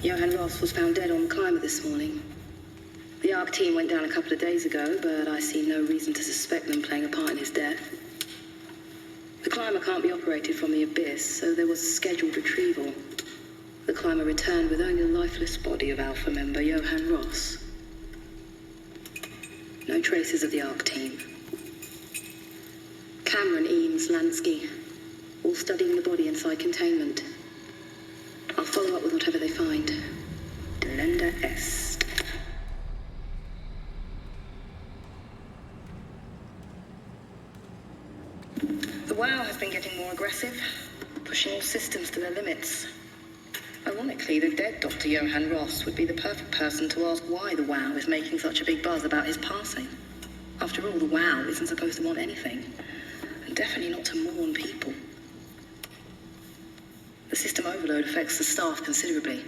Johann Ross was found dead on the climber this morning. The ARC team went down a couple of days ago, but I see no reason to suspect them playing a part in his death. The climber can't be operated from the abyss, so there was a scheduled retrieval. The climber returned with only the lifeless body of Alpha member Johann Ross. No traces of the ARC team. Cameron, Eames, Lansky, all studying the body inside containment. I'll follow up with whatever they find. Delenda Est. The WOW has been getting more aggressive, pushing all systems to their limits. Ironically, the dead Dr. Johann Ross would be the perfect person to ask why the WOW is making such a big buzz about his passing. After all, the WOW isn't supposed to want anything, and definitely not to mourn people. The system overload affects the staff considerably.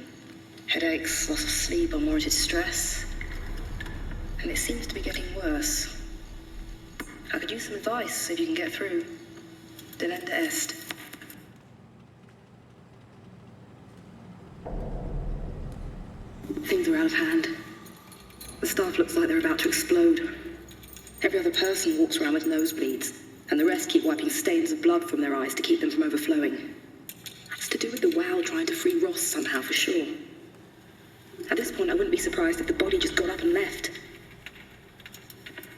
Headaches, loss of sleep, unwarranted stress. And it seems to be getting worse. I could use some advice if you can get through. Delenda Est. Things are out of hand. The staff looks like they're about to explode. Every other person walks around with nosebleeds, and the rest keep wiping stains of blood from their eyes to keep them from overflowing. That's to do with the WOW trying to free Ross somehow, for sure. At this point, I wouldn't be surprised if the body just got up and left.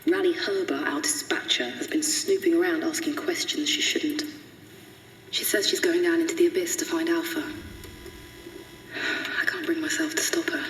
Rally Herber, our dispatcher, has been snooping around asking questions she shouldn't. She says she's going down into the abyss to find Alpha. I can't bring myself to stop her.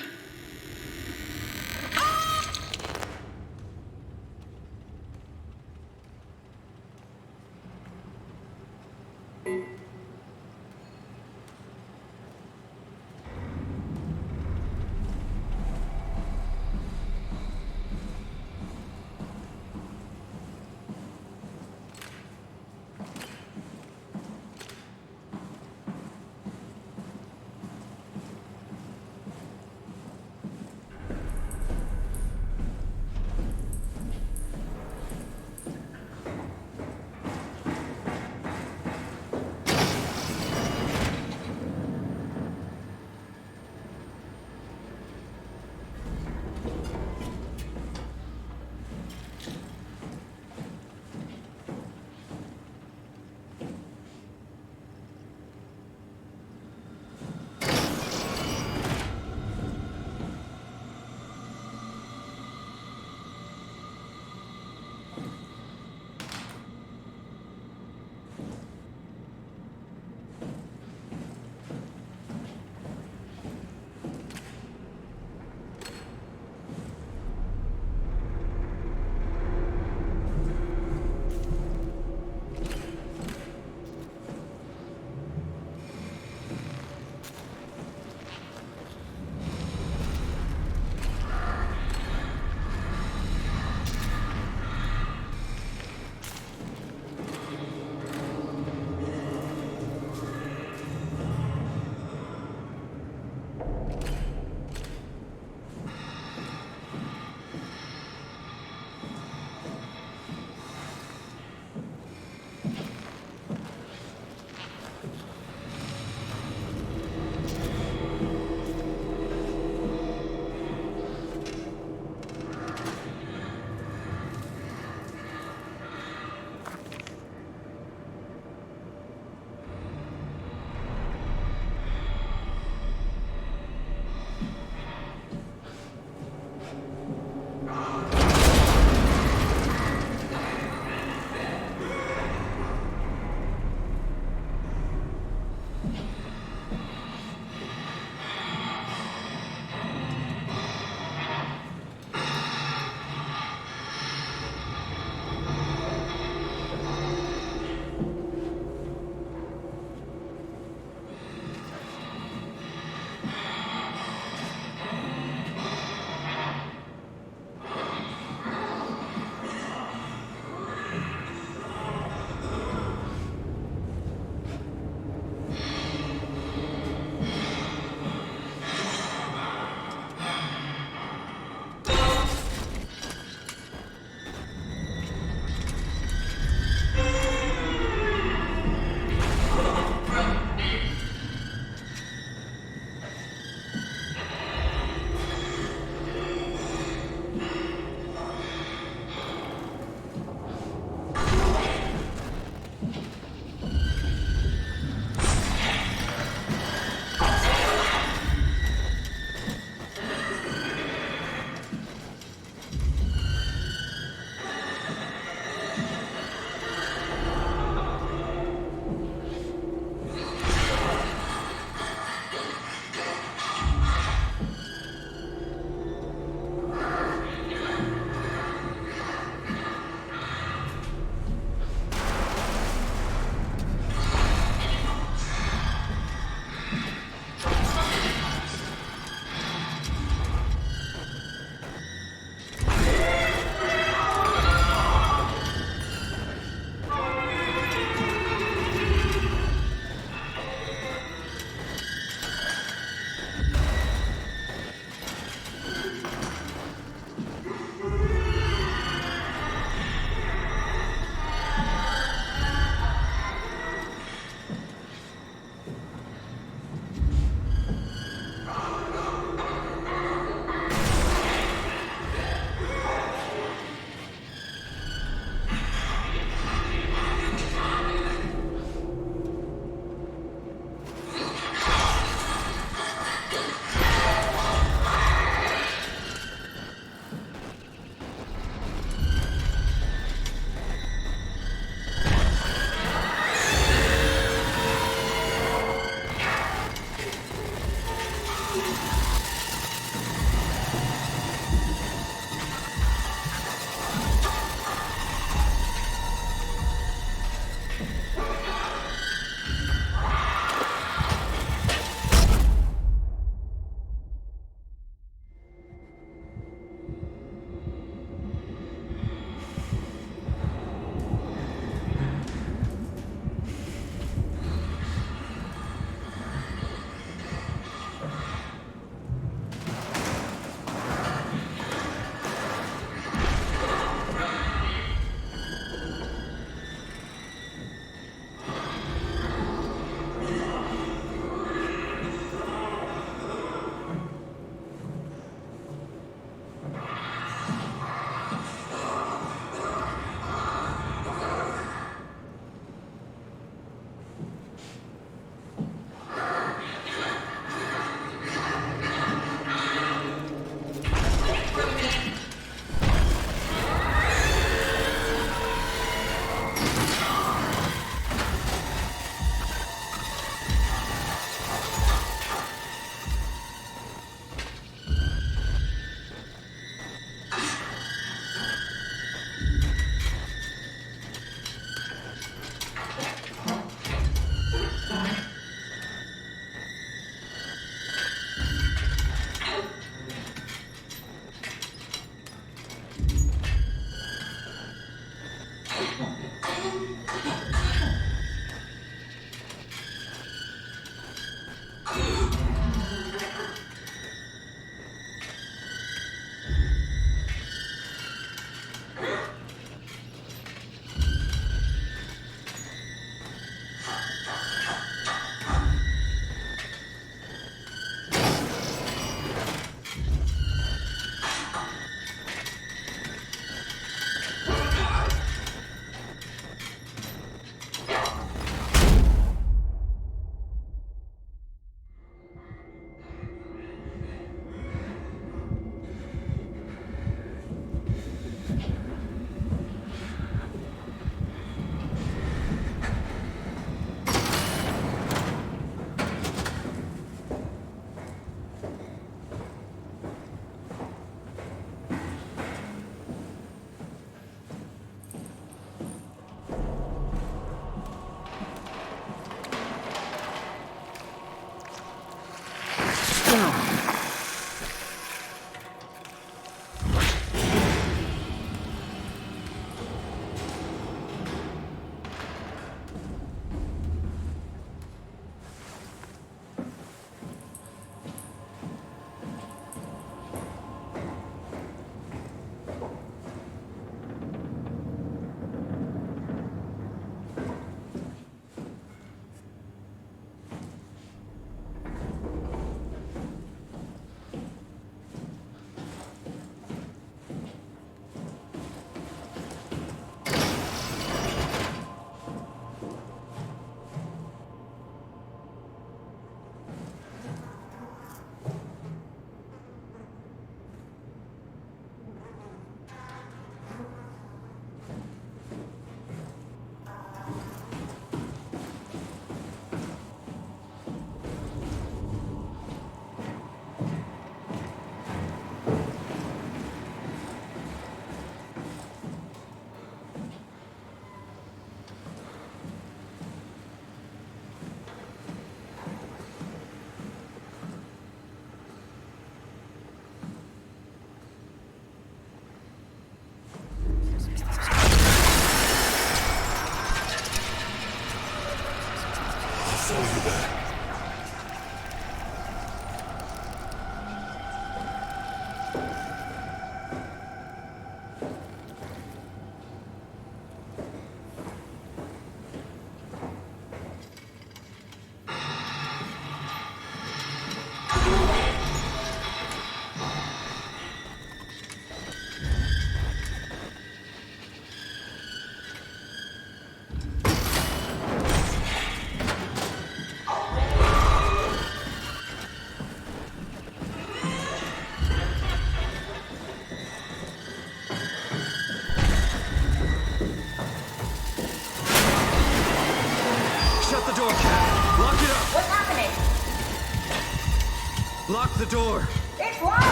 Lock the door! It's locked!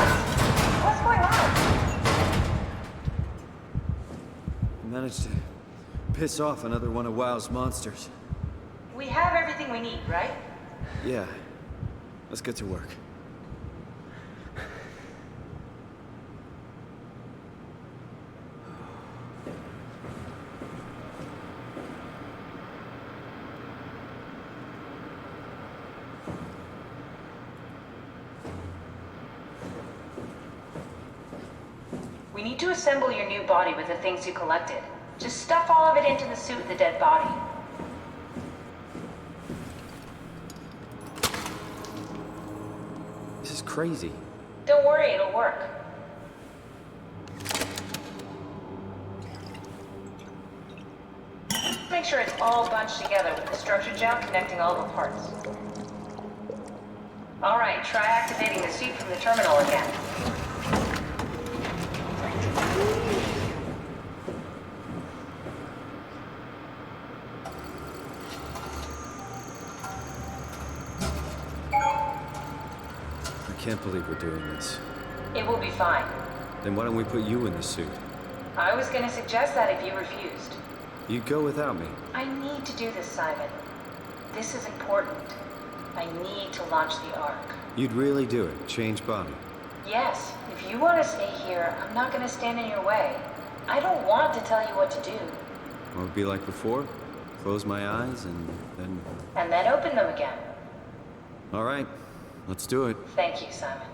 What's going on? I managed to piss off another one of WoW's monsters. We have everything we need, right? Yeah. Let's get to work. We need to assemble your new body with the things you collected. Just stuff all of it into the suit with the dead body. This is crazy. Don't worry, it'll work. Make sure it's all bunched together with the structure gel connecting all the parts. Alright, try activating the suit from the terminal again. I can't believe we're doing this. It will be fine. Then why don't we put you in the suit? I was gonna suggest that if you refused. You go without me. I need to do this, Simon. This is important. I need to launch the Ark. You'd really do it? Change body? Yes, if you want to stay here, I'm not gonna stand in your way. I don't want to tell you what to do. What would it be like before? Close my eyes and then... And then open them again. All right, let's do it. Thank you, Simon.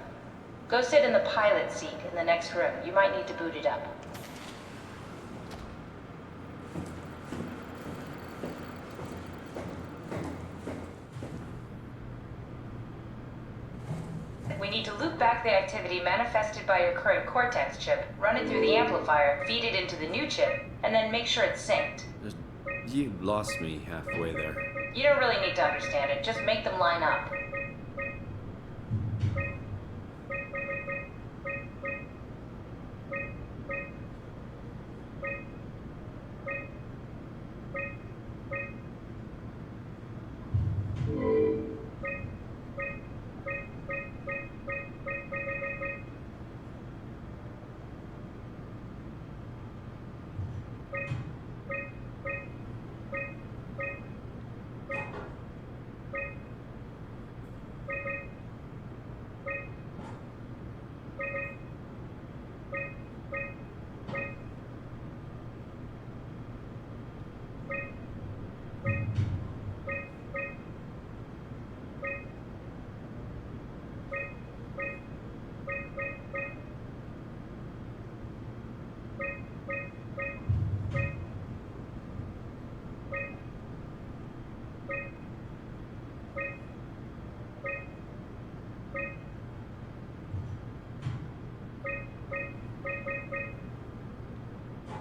Go sit in the pilot seat in the next room. You might need to boot it up. We need to loop back the activity manifested by your current Cortex chip, run it through the amplifier, feed it into the new chip, and then make sure it's synced. You lost me halfway there. You don't really need to understand it, just make them line up.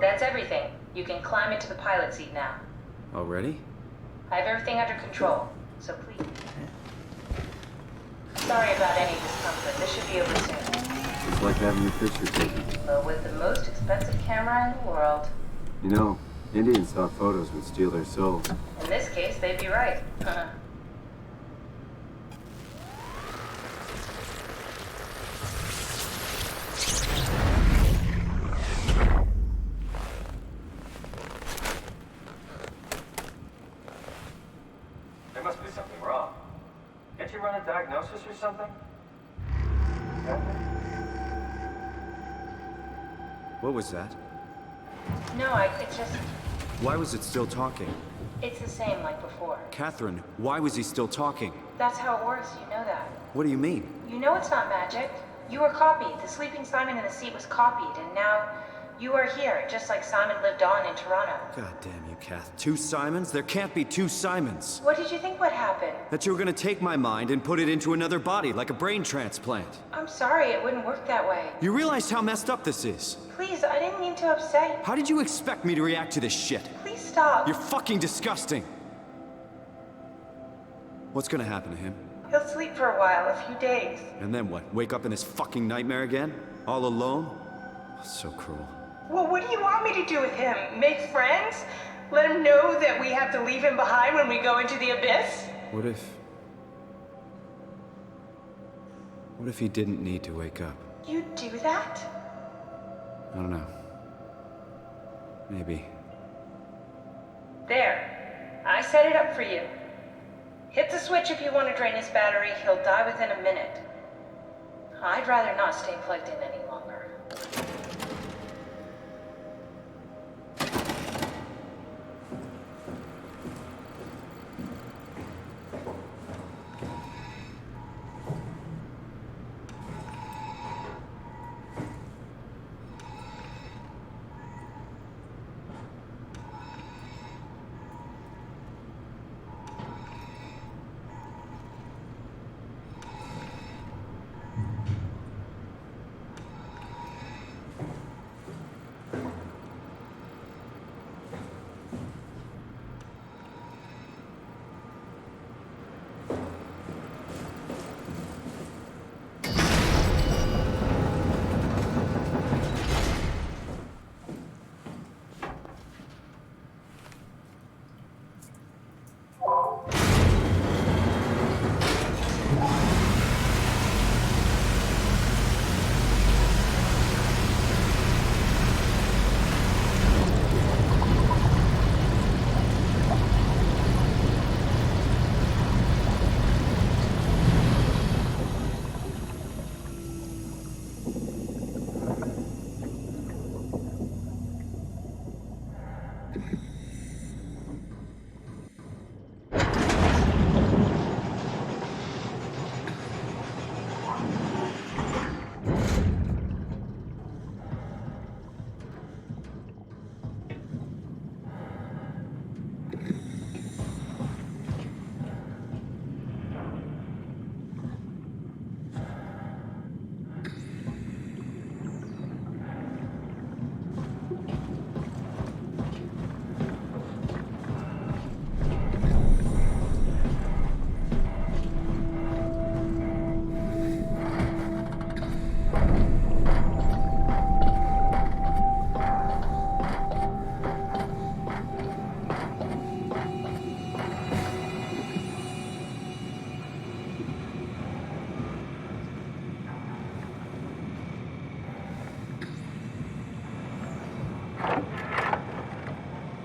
That's everything. You can climb into the pilot seat now. Already? I have everything under control, so please. Sorry about any discomfort. This should be over soon. It's like having your picture taken. But with the most expensive camera in the world. You know, Indians thought photos would steal their souls. In this case, they'd be right. There must be something wrong. Can't you run a diagnosis or something? What was that? No, it's just... Why was it still talking? It's the same like before. Catherine, why was he still talking? That's how it works, you know that. What do you mean? You know it's not magic. You were copied. The sleeping Simon in the seat was copied, and now you are here, just like Simon lived on in Toronto. God damn you, Kath. Two Simons? There can't be two Simons. What did you think would happen? That you were gonna take my mind and put it into another body, like a brain transplant. I'm sorry, it wouldn't work that way. You realize how messed up this is? Please, I didn't mean to upset you. How did you expect me to react to this shit? Please stop. You're fucking disgusting. What's gonna happen to him? He'll sleep for a while, a few days. And then what? Wake up in this fucking nightmare again? All alone? So cruel. Well, what do you want me to do with him? Make friends? Let him know that we have to leave him behind when we go into the abyss? What What if he didn't need to wake up? You'd do that? I don't know. Maybe. There. I set it up for you. Hit the switch if you want to drain his battery. He'll die within a minute. I'd rather not stay plugged in any longer.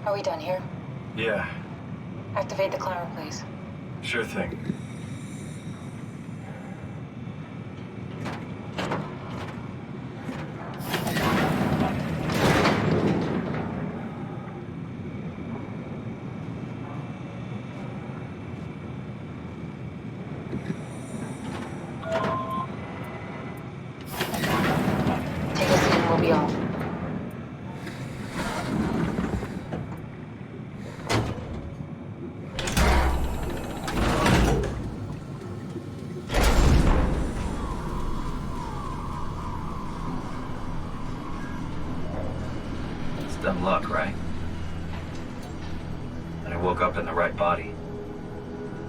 Are we done here? Yeah, Activate the climber, please. sure thing. Take a seat and we'll be off. It's dumb luck, right? And I woke up in the right body.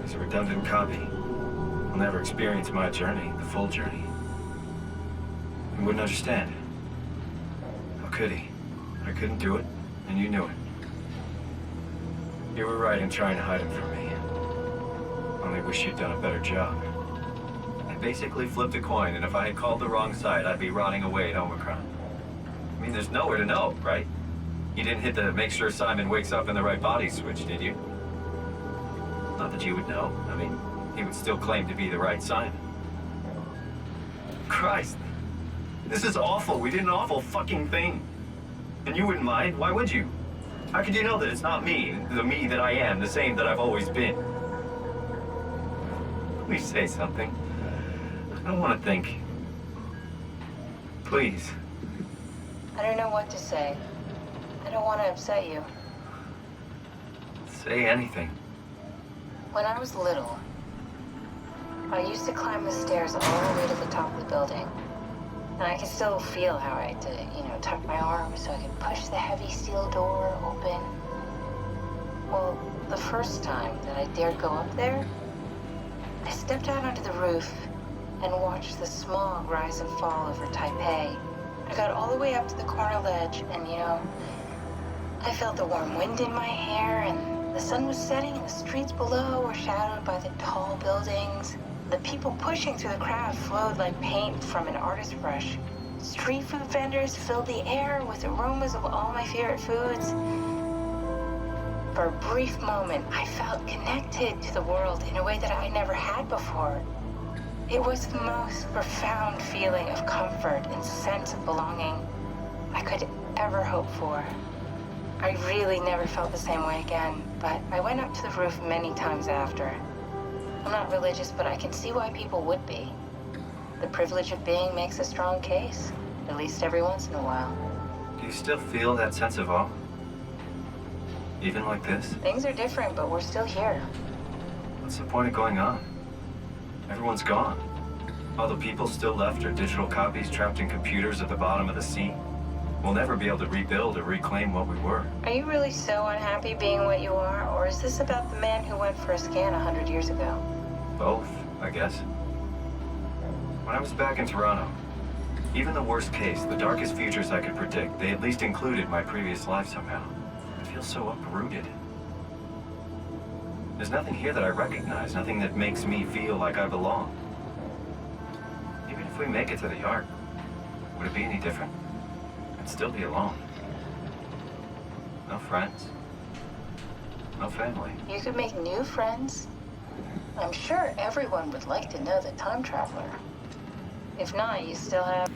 He's a redundant copy. He'll never experience my journey, the full journey. He wouldn't understand. How could he? I couldn't do it, and you knew it. You were right in trying to hide him from me. Only wish you'd done a better job. I basically flipped a coin, and if I had called the wrong side, I'd be rotting away at Omicron. I mean, there's nowhere to know, right? You didn't hit the make sure Simon wakes up in the right body switch, did you? Not that you would know. I mean, he would still claim to be the right Simon. Christ. This is awful. We did an awful fucking thing. And you wouldn't mind? Why would you? How could you know that it's not me, the me that I am, the same that I've always been? Please say something. I don't want to think. Please. I don't know what to say. I don't want to upset you. Say anything. When I was little, I used to climb the stairs all the way to the top of the building. And I can still feel how I had to, tuck my arm so I could push the heavy steel door open. Well, the first time that I dared go up there, I stepped out onto the roof and watched the smog rise and fall over Taipei. I got all the way up to the corner ledge and, I felt the warm wind in my hair and the sun was setting and the streets below were shadowed by the tall buildings. The people pushing through the crowd flowed like paint from an artist's brush. Street food vendors filled the air with aromas of all my favorite foods. For a brief moment, I felt connected to the world in a way that I never had before. It was the most profound feeling of comfort and sense of belonging I could ever hope for. I really never felt the same way again, but I went up to the roof many times after. I'm not religious, but I can see why people would be. The privilege of being makes a strong case, at least every once in a while. Do you still feel that sense of awe? Even like this? Things are different, but we're still here. What's the point of going on? Everyone's gone. All the people still left are digital copies trapped in computers at the bottom of the sea. We'll never be able to rebuild or reclaim what we were. Are you really so unhappy being what you are, or is this about the man who went for a scan 100 years ago? Both, I guess. When I was back in Toronto, even the worst case, the darkest futures I could predict, they at least included my previous life somehow. I feel so uprooted. There's nothing here that I recognize, nothing that makes me feel like I belong. Even if we make it to the Ark, would it be any different? I'd still be alone. No friends. No family. You could make new friends. I'm sure everyone would like to know the time traveler. If not, you still have...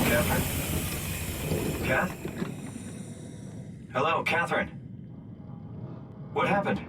Catherine? Kath? Hello, Catherine. What happened?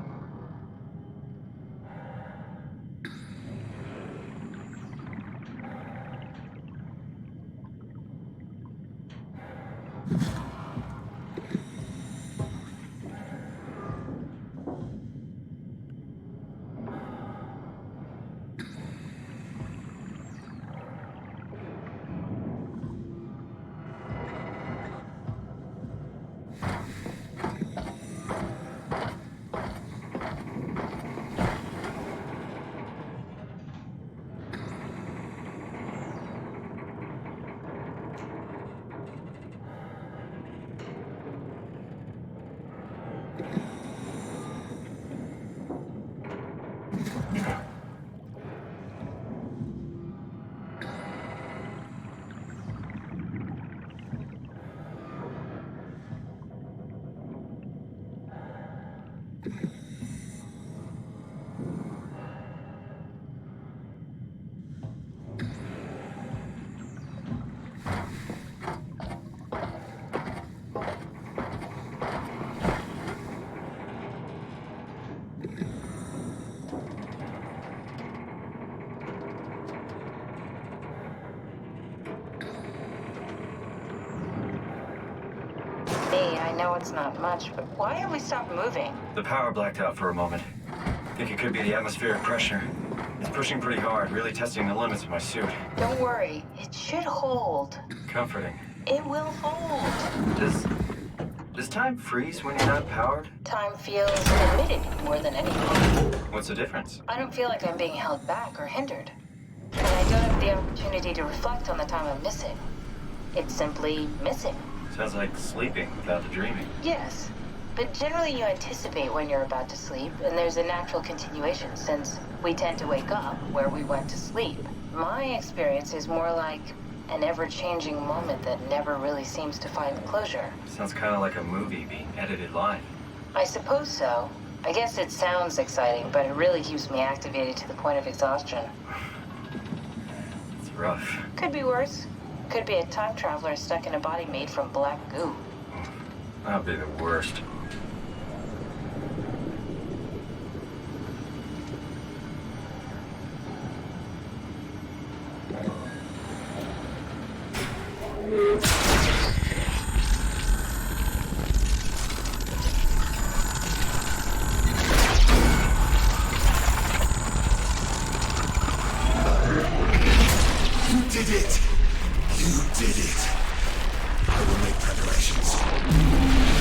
I know it's not much, but why have we stopped moving? The power blacked out for a moment. Think it could be the atmospheric pressure. It's pushing pretty hard, really testing the limits of my suit. Don't worry, it should hold. Comforting. It will hold. Does time freeze when you're not powered? Time feels committed more than anything. What's the difference? I don't feel like I'm being held back or hindered. And I don't have the opportunity to reflect on the time I'm missing. It's simply missing. Sounds like sleeping without the dreaming. Yes, but generally you anticipate when you're about to sleep, and there's a natural continuation since we tend to wake up where we went to sleep. My experience is more like an ever-changing moment that never really seems to find closure. Sounds kind of like a movie being edited live. I suppose so. I guess it sounds exciting, but it really keeps me activated to the point of exhaustion. It's rough. Could be worse. Could be a time traveler stuck in a body made from black goo. That'd be the worst. You did it! You did it! I will make preparations.